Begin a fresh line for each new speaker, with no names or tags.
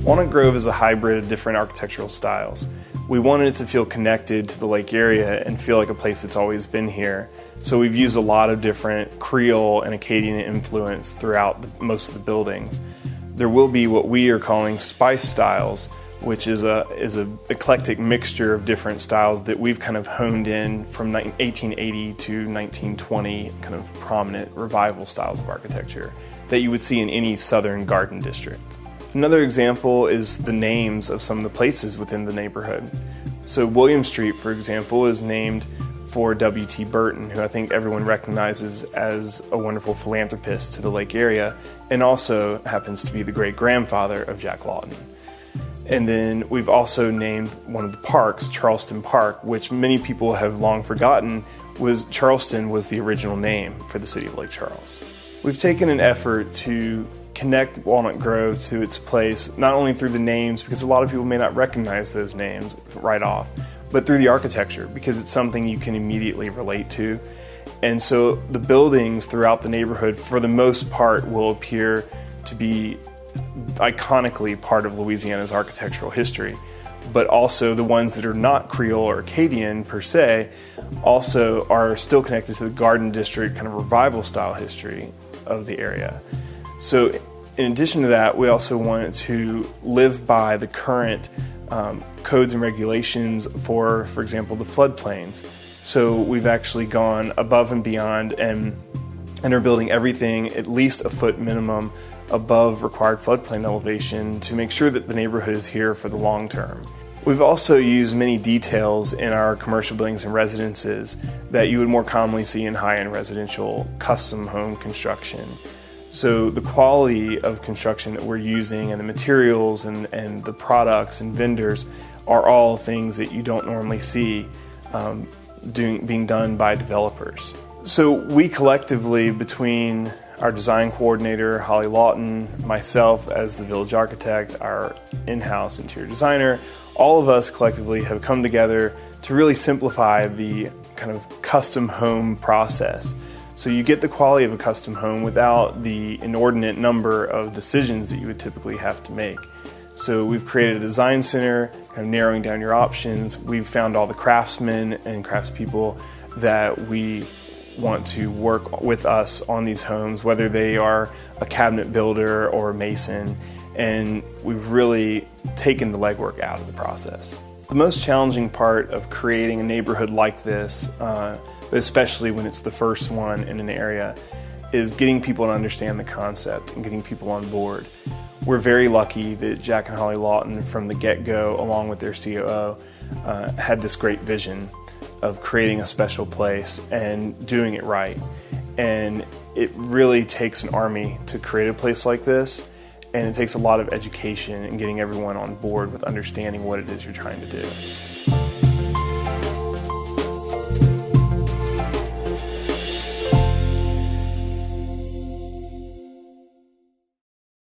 Walnut Grove is a hybrid of different architectural styles. We wanted it to feel connected to the lake area and feel like a place that's always been here. So we've used a lot of different Creole and Acadian influence throughout most of the buildings. There will be what we are calling spice styles, which is a eclectic mixture of different styles that we've kind of honed in from 1880 to 1920 kind of prominent revival styles of architecture that you would see in any southern garden district. Another example is the names of some of the places within the neighborhood. So William Street, for example, is named for W.T. Burton, who I think everyone recognizes as a wonderful philanthropist to the lake area, and also happens to be the great-grandfather of Jack Lawton. And then we've also named one of the parks, Charleston Park, which many people have long forgotten Charleston was the original name for the city of Lake Charles. We've taken an effort to connect Walnut Grove to its place, not only through the names, because a lot of people may not recognize those names right off, but through the architecture, because it's something you can immediately relate to. And so the buildings throughout the neighborhood, for the most part, will appear to be iconically part of Louisiana's architectural history. But also the ones that are not Creole or Acadian per se also are still connected to the Garden District kind of revival style history of the area. So in addition to that, we also wanted to live by the current codes and regulations for example, the floodplains. So we've actually gone above and beyond and are building everything at least a foot minimum above required floodplain elevation to make sure that the neighborhood is here for the long term. We've also used many details in our commercial buildings and residences that you would more commonly see in high-end residential custom home construction. So the quality of construction that we're using and the materials and the products and vendors are all things that you don't normally see being done by developers. So we collectively, between our design coordinator, Holly Lawton, myself as the village architect, our in-house interior designer, all of us collectively have come together to really simplify the kind of custom home process. So you get the quality of a custom home without the inordinate number of decisions that you would typically have to make. So we've created a design center, kind of narrowing down your options. We've found all the craftsmen and craftspeople that we want to work with us on these homes, whether they are a cabinet builder or a mason, and we've really taken the legwork out of the process. The most challenging part of creating a neighborhood like this, especially when it's the first one in an area, is getting people to understand the concept and getting people on board. We're very lucky that Jack and Holly Lawton from the get-go, along with their COO, had this great vision of creating a special place and doing it right. And it really takes an army to create a place like this, and it takes a lot of education and getting everyone on board with understanding what it is you're trying to do.